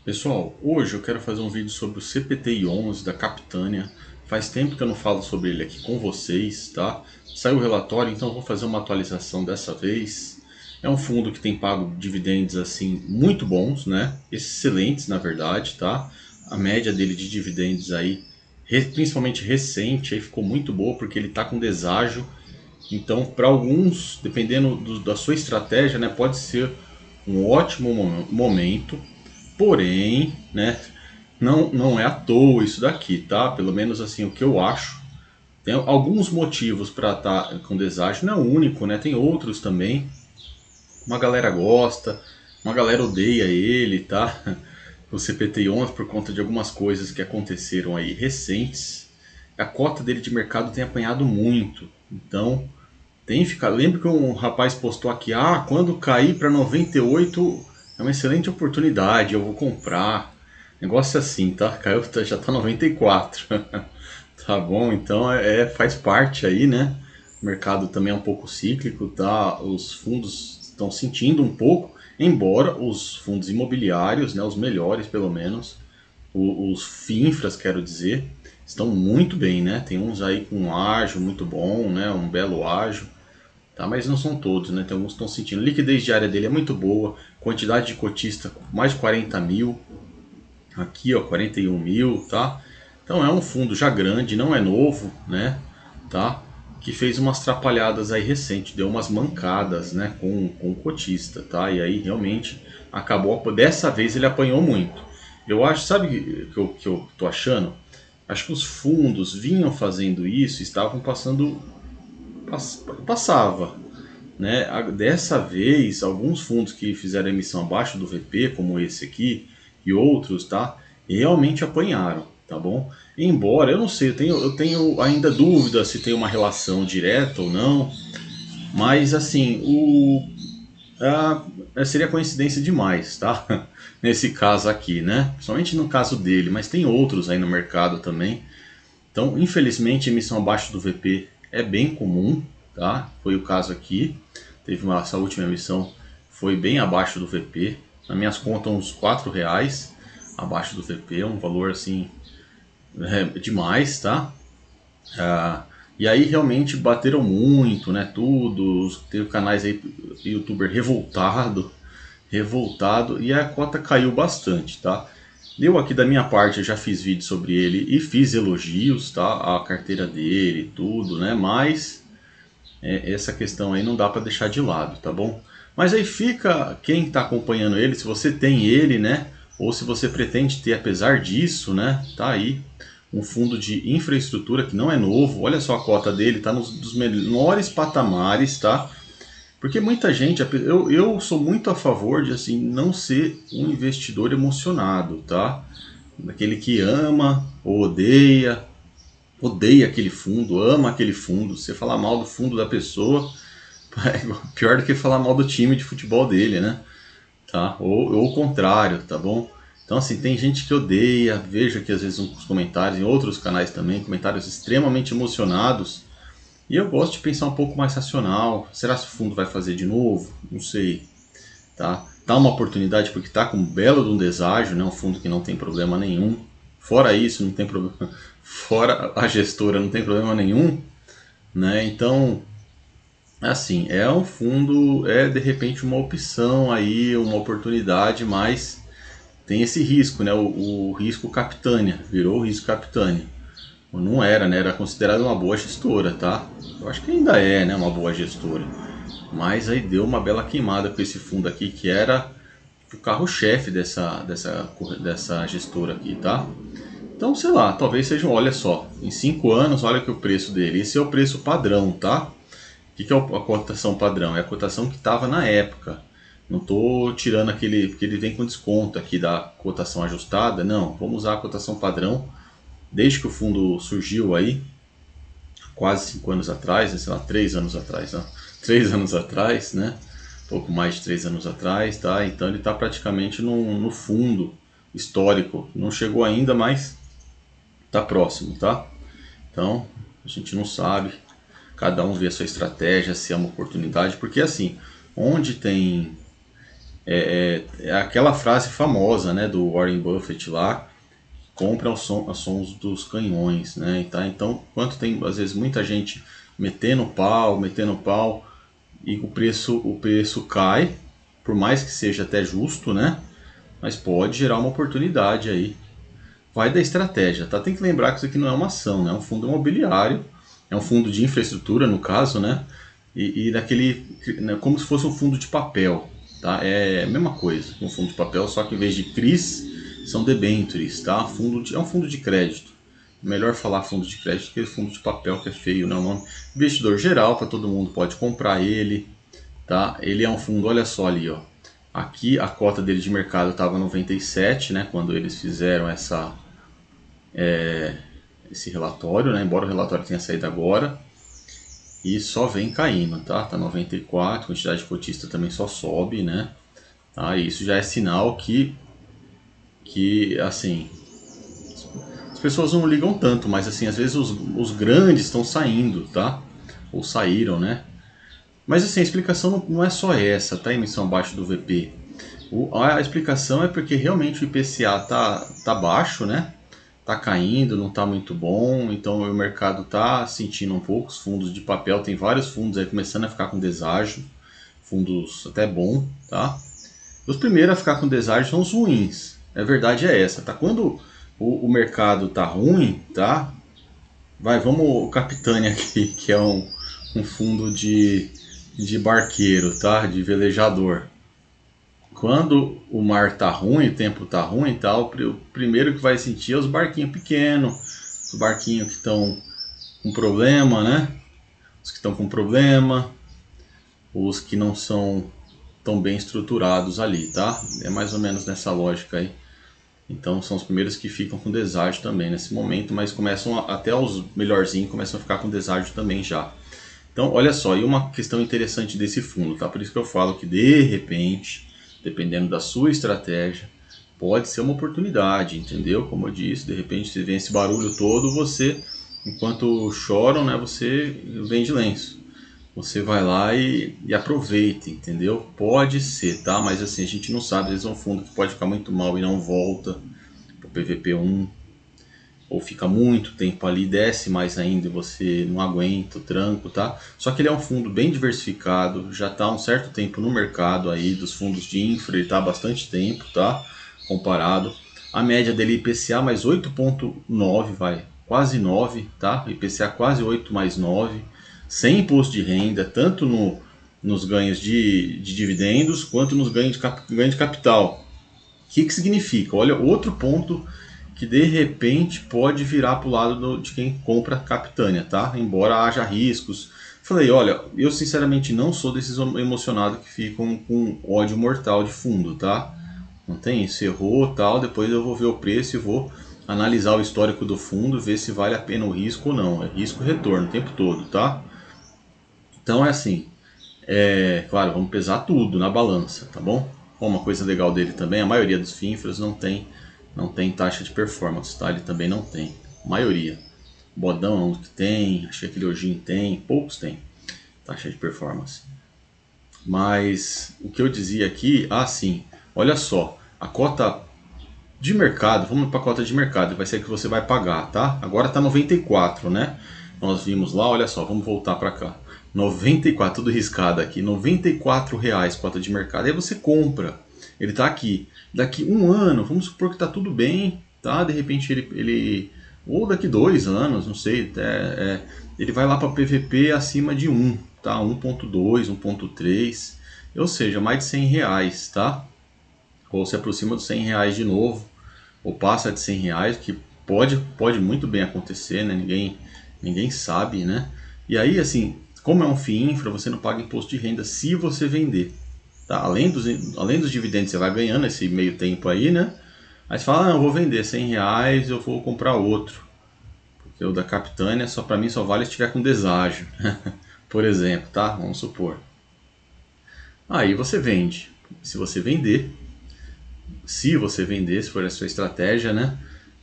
Pessoal, hoje eu quero fazer um vídeo sobre o CPTI-11 da Capitânia. Faz tempo que eu não falo sobre ele aqui com vocês, tá? Saiu o relatório, então eu vou fazer uma atualização dessa vez. É um fundo que tem pago dividendos assim muito bons, né? Excelentes, na verdade, tá? A média dele de dividendos aí, principalmente recente, aí ficou muito boa porque ele está com deságio. Então, para alguns, dependendo da sua estratégia, né, pode ser um ótimo momento. Porém, né, não é à toa isso daqui, tá? Pelo menos assim, o que eu acho. Tem alguns motivos para estar com deságio, não é o único, né? Tem outros também. Uma galera gosta, uma galera odeia ele, tá? O CPTI-11 por conta de algumas coisas que aconteceram aí recentes. A cota dele de mercado tem apanhado muito. Então, tem ficado. Lembro que um rapaz postou aqui: quando cair para 98 é uma excelente oportunidade, eu vou comprar. Negócio assim, tá? Caiu, já tá 94. Tá bom, então faz parte aí, né? O mercado também é um pouco cíclico, tá? Os fundos estão sentindo um pouco, embora os fundos imobiliários, né, os melhores pelo menos, os FINFRAs, quero dizer, estão muito bem, né? Tem uns aí com um ágio muito bom, né? Um belo ágio. Tá, mas não são todos, né? Tem alguns que estão sentindo. A liquidez diária dele é muito boa, quantidade de cotista mais de 40 mil, aqui ó, 41 mil, tá? Então é um fundo já grande, não é novo, né? Tá? Que fez umas trapalhadas aí recente, deu umas mancadas, né? Com o cotista, tá? E aí realmente acabou, dessa vez ele apanhou muito. Eu acho, sabe o que eu tô achando? Acho que os fundos vinham fazendo isso, estavam passando, passava, né? Dessa vez, alguns fundos que fizeram emissão abaixo do VP, como esse aqui e outros, tá? Realmente apanharam, tá bom? Embora, eu não sei, eu tenho ainda dúvida se tem uma relação direta ou não, mas assim, seria coincidência demais, tá? Nesse caso aqui, né? Principalmente no caso dele, mas tem outros aí no mercado também. Então, infelizmente, emissão abaixo do VP é bem comum, tá? Foi o caso aqui. Essa última emissão foi bem abaixo do VP. Nas minhas contas, uns R$ 4 abaixo do VP, um valor assim demais, tá? Ah, e aí realmente bateram muito, né? Tudo, teve canais aí, youtuber revoltado e a cota caiu bastante, tá? Eu aqui da minha parte eu já fiz vídeo sobre ele e fiz elogios, tá? A carteira dele, tudo, né? Mas essa questão aí não dá para deixar de lado, tá bom? Mas aí fica quem está acompanhando ele, se você tem ele, né? Ou se você pretende ter, apesar disso, né? Tá aí um fundo de infraestrutura que não é novo. Olha só a cota dele, tá nos dos menores patamares, tá? Porque muita gente, eu sou muito a favor de assim não ser um investidor emocionado, tá? Daquele que ama ou odeia aquele fundo, ama aquele fundo. Você falar mal do fundo da pessoa, é pior do que falar mal do time de futebol dele, né? Tá? Ou o contrário, tá bom? Então assim, tem gente que odeia, vejo aqui às vezes uns comentários, em outros canais também, comentários extremamente emocionados. E eu gosto de pensar um pouco mais racional. Será que o fundo vai fazer de novo? Não sei. Tá? Tá uma oportunidade porque tá com um belo de um deságio, né? Um fundo que não tem problema nenhum. Fora isso, não tem problema. Fora a gestora, não tem problema nenhum, né? Então, assim, é um fundo, é de repente uma opção aí, uma oportunidade, mas tem esse risco, né? O risco Capitânia, virou o risco Capitânia. Não era, né? Era considerada uma boa gestora, tá? Eu acho que ainda é, né? Uma boa gestora. Mas aí deu uma bela queimada com esse fundo aqui, que era o carro-chefe dessa gestora aqui, tá? Então, sei lá, talvez seja, olha só, em 5 anos, olha que o preço dele. Esse é o preço padrão, tá? O que é a cotação padrão? É a cotação que estava na época. Não estou tirando aquele, porque ele vem com desconto aqui da cotação ajustada. Não, vamos usar a cotação padrão desde que o fundo surgiu aí, quase 5 anos atrás, né, sei lá, 3 anos atrás, né? 3 anos atrás, né? Pouco mais de 3 anos atrás, tá? Então ele está praticamente no fundo histórico. Não chegou ainda, mas está próximo, tá? Então a gente não sabe, cada um vê a sua estratégia, se é uma oportunidade, porque assim, onde tem É aquela frase famosa, né, do Warren Buffett lá, compra aos sons dos canhões, né? Tá? Então, quanto tem, às vezes, muita gente metendo pau, e o preço cai, por mais que seja até justo, né? Mas pode gerar uma oportunidade aí. Vai da estratégia, tá? Tem que lembrar que isso aqui não é uma ação, né? É um fundo imobiliário, é um fundo de infraestrutura, no caso, né? E daquele, né, como se fosse um fundo de papel, tá? É a mesma coisa, um fundo de papel, só que em vez de CRIs, são debentures, tá? É um fundo de crédito. Melhor falar fundo de crédito que fundo de papel, que é feio, né? O nome. Investidor geral, para todo mundo pode comprar ele, tá? Ele é um fundo, olha só ali, ó. Aqui a cota dele de mercado estava 97, né? Quando eles fizeram esse relatório, né? Embora o relatório tenha saído agora. E só vem caindo, tá? Tá 94, a quantidade de cotista também só sobe, né? Tá? E isso já é sinal que assim, as pessoas não ligam tanto, mas assim, às vezes os grandes estão saindo, tá? Ou saíram, né? Mas assim, a explicação não é só essa, tá? Emissão abaixo do VP. A explicação é porque realmente o IPCA tá baixo, né? Tá caindo, não tá muito bom, então o mercado tá sentindo um pouco. Os fundos de papel, tem vários fundos aí começando a ficar com deságio, fundos até bom, tá? Os primeiros a ficar com deságio são os ruins. A verdade é essa, tá? Quando o mercado tá ruim, tá? Vamos o Capitânia aqui, que é um fundo de barqueiro, tá? De velejador. Quando o mar tá ruim, o tempo tá ruim e tal, o primeiro que vai sentir é os barquinhos pequenos, os barquinhos que estão com problema, né? Os que estão com problema, os que não são tão bem estruturados ali, tá? É mais ou menos nessa lógica aí. Então são os primeiros que ficam com deságio também nesse momento, mas começam até os melhorzinhos começam a ficar com deságio também já. Então, olha só, e uma questão interessante desse fundo, tá? Por isso que eu falo que de repente, dependendo da sua estratégia, pode ser uma oportunidade, entendeu? Como eu disse, de repente você vê esse barulho todo, você, enquanto choram, né, você vende lenço. Você vai lá e aproveita, entendeu? Pode ser, tá? Mas assim, a gente não sabe, às vezes é um fundo que pode ficar muito mal e não volta pro PVP1, ou fica muito tempo ali, desce mais ainda e você não aguenta o tranco, tá? Só que ele é um fundo bem diversificado, já está há um certo tempo no mercado aí dos fundos de infra, ele está há bastante tempo, tá? Comparado. A média dele é IPCA mais 8,9, vai, quase 9, tá? IPCA quase 8 mais 9, sem imposto de renda, tanto nos ganhos de dividendos quanto nos ganho de capital. O que significa? Olha, outro ponto que de repente pode virar para o lado de quem compra Capitânia, tá? Embora haja riscos. Falei, olha, eu sinceramente não sou desses emocionados que ficam com ódio mortal de fundo, tá? Não tem isso, errou tal, depois eu vou ver o preço e vou analisar o histórico do fundo, ver se vale a pena o risco ou não. É risco e retorno o tempo todo, tá? Então é assim, claro, vamos pesar tudo na balança, tá bom? Uma coisa legal dele também, a maioria dos FINFRAs não tem taxa de performance, tá? Ele também não tem. A maioria. Bodão é um que tem, acho que aquele Ojin tem, poucos tem taxa de performance. Mas o que eu dizia aqui, sim, olha só, a cota de mercado, vamos para a cota de mercado, vai ser que você vai pagar, tá? Agora tá 94, né? Nós vimos lá, olha só, vamos voltar para cá. 94, tudo riscado aqui, R$ 94 cota de mercado. Aí você compra, ele tá aqui. Daqui um ano, vamos supor que tá tudo bem, tá? De repente ou daqui 2 anos, não sei, ele vai lá para PVP acima de 1, tá? 1,2, 1,3, ou seja, mais de R$ 100, tá? Ou se aproxima dos R$ 100 de novo, ou passa de R$ 100, que pode muito bem acontecer, né? Ninguém sabe, né? E aí, assim, como é um FII infra, você não paga imposto de renda se você vender. Tá? Além dos dividendos, você vai ganhando esse meio tempo aí, né? Aí você fala, eu vou vender R$ 100, eu vou comprar outro. Porque o da Capitânia, só para mim, só vale se tiver com deságio. Por exemplo, tá? Vamos supor. Aí você vende. Se você vender, se for a sua estratégia, né?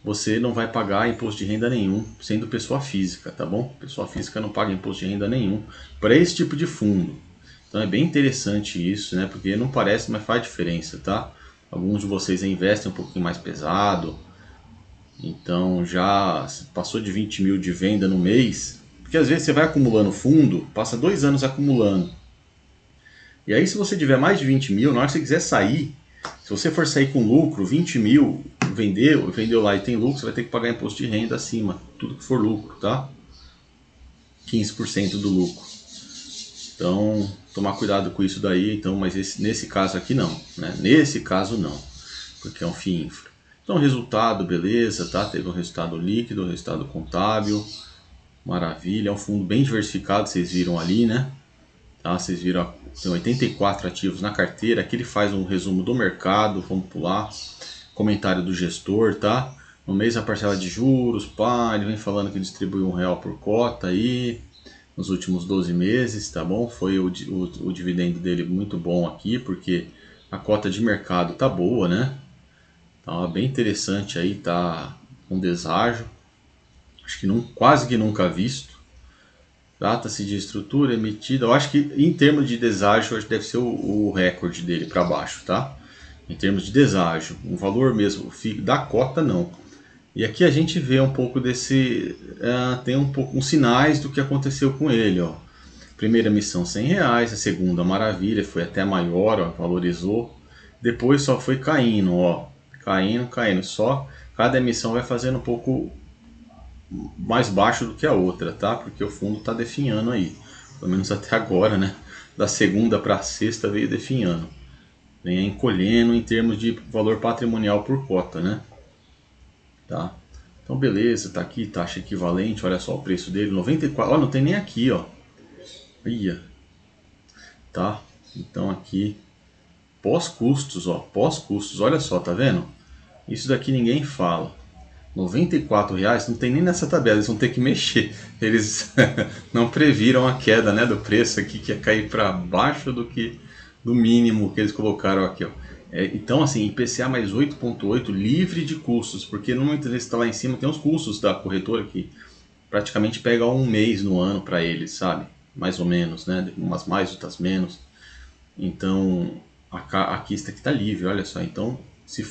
Você não vai pagar imposto de renda nenhum, sendo pessoa física, tá bom? Pessoa física não paga imposto de renda nenhum para esse tipo de fundo. Então é bem interessante isso, né? Porque não parece, mas faz diferença, tá? Alguns de vocês investem um pouquinho mais pesado, então já passou de 20 mil de venda no mês, porque às vezes você vai acumulando fundo, passa 2 anos acumulando. E aí se você tiver mais de 20 mil, na hora que você quiser sair, se você for sair com lucro, 20 mil, vendeu lá e tem lucro, você vai ter que pagar imposto de renda acima, tudo que for lucro, tá? 15% do lucro. Então, tomar cuidado com isso daí, então, mas nesse caso aqui não, né? Nesse caso não, porque é um FII infra. Então, resultado, beleza, tá? Teve um resultado líquido, um resultado contábil, maravilha. É um fundo bem diversificado, vocês viram ali, né? Tá? Vocês viram, tem 84 ativos na carteira. Aqui ele faz um resumo do mercado, vamos pular. Comentário do gestor, tá? No mês a parcela de juros, pá, ele vem falando que distribuiu R$ 1 por cota aí nos últimos 12 meses, tá bom? Foi o dividendo dele muito bom aqui, porque a cota de mercado tá boa, né? Tá bem interessante aí, tá um deságio, acho que quase que nunca visto. Trata-se de estrutura emitida, eu acho que em termos de deságio, acho que deve ser o recorde dele para baixo, tá? Em termos de deságio, um valor mesmo da cota não. E aqui a gente vê um pouco desse, tem um pouco uns sinais do que aconteceu com ele, ó. Primeira emissão R$ 100, a segunda maravilha, foi até maior, ó, valorizou. Depois só foi caindo, ó, caindo, só cada emissão vai fazendo um pouco mais baixo do que a outra, tá? Porque o fundo está definhando aí, pelo menos até agora, né? Da segunda para a sexta veio definhando, vem encolhendo em termos de valor patrimonial por cota, né? Tá? Então beleza, tá aqui, taxa equivalente, olha só o preço dele, 94, ó, não tem nem aqui, ó. Ia, tá? Então aqui pós-custos, ó, pós-custos, olha só, tá vendo? Isso daqui ninguém fala. R$ 94 não tem nem nessa tabela, eles vão ter que mexer. Eles não previram a queda, né, do preço aqui, que ia cair para baixo do mínimo que eles colocaram aqui, ó. Então, assim, IPCA mais 8,8 livre de custos, porque no momento que está lá em cima tem os custos da corretora que praticamente pega um mês no ano para eles, sabe? Mais ou menos, né? Umas mais, outras menos. Então, aqui está livre, olha só. Então, se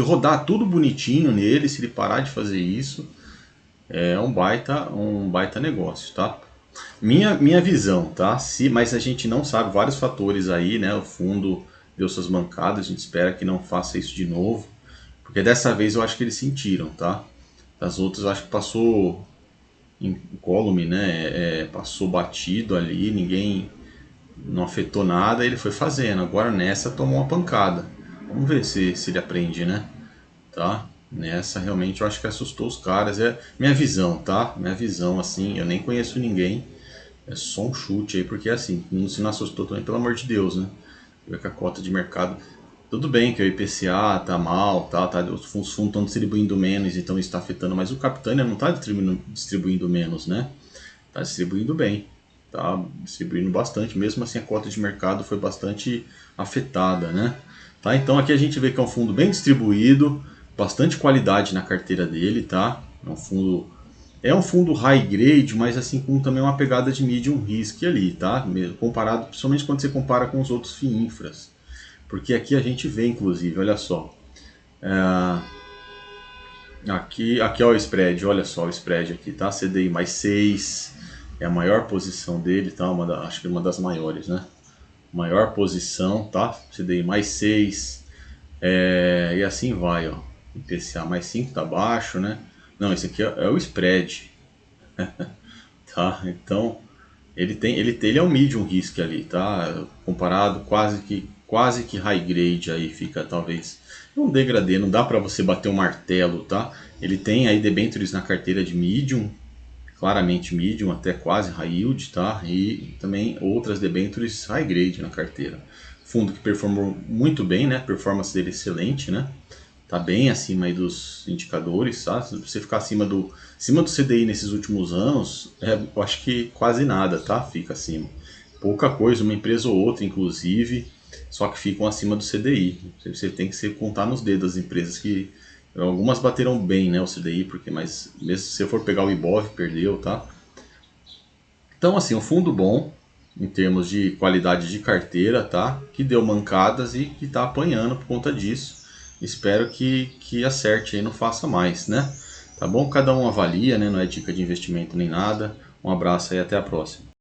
rodar tudo bonitinho nele, se ele parar de fazer isso, é um baita negócio, tá? Minha visão, tá? Mas a gente não sabe vários fatores aí, né? O fundo deu suas mancadas, a gente espera que não faça isso de novo, porque dessa vez eu acho que eles sentiram, tá? Das outras eu acho que passou incólume, né? Passou batido ali, ninguém não afetou nada, ele foi fazendo. Agora nessa tomou uma pancada. Vamos ver se ele aprende, né? Tá? Nessa realmente eu acho que assustou os caras. É minha visão, tá? Minha visão, assim, eu nem conheço ninguém. É só um chute aí, porque assim, se não assustou também, pelo amor de Deus, né? Ver que a cota de mercado. Tudo bem que o IPCA tá mal, os fundos estão distribuindo menos, então isso está afetando, mas o Capitânia não está distribuindo menos, né? Está distribuindo bem, tá distribuindo bastante, mesmo assim a cota de mercado foi bastante afetada, né? Tá? Então aqui a gente vê que é um fundo bem distribuído, bastante qualidade na carteira dele, tá? É um fundo high grade, mas assim com também uma pegada de medium risk ali, tá? Comparado, principalmente quando você compara com os outros FII infras. Porque aqui a gente vê, inclusive, olha só. Aqui ó, o spread, olha só o spread aqui, tá? CDI mais 6 é a maior posição dele, tá? Acho que uma das maiores, né? Maior posição, tá? CDI mais 6 e assim vai, ó. IPCA mais 5 tá baixo, né? Não, esse aqui é o spread, tá? Então ele é um medium risk ali, tá? Comparado quase que high grade aí fica talvez um degradê, não dá para você bater um martelo, tá? Ele tem aí debentures na carteira de medium, claramente medium, até quase high yield, tá? E também outras debentures high grade na carteira. Fundo que performou muito bem, né? Performance dele excelente, né? Tá bem acima aí dos indicadores, tá? Se você ficar acima do CDI nesses últimos anos, eu acho que quase nada, tá? Fica acima. Pouca coisa, uma empresa ou outra, inclusive, só que ficam acima do CDI. Você tem que contar nos dedos as empresas que algumas bateram bem, né, o CDI, mas mesmo se você for pegar o Ibov, perdeu, tá? Então, assim, um fundo bom, em termos de qualidade de carteira, tá? Que deu mancadas e que tá apanhando por conta disso. Espero que acerte aí, não faça mais, né? Tá bom? Cada um avalia, né? Não é dica de investimento nem nada. Um abraço aí, até a próxima.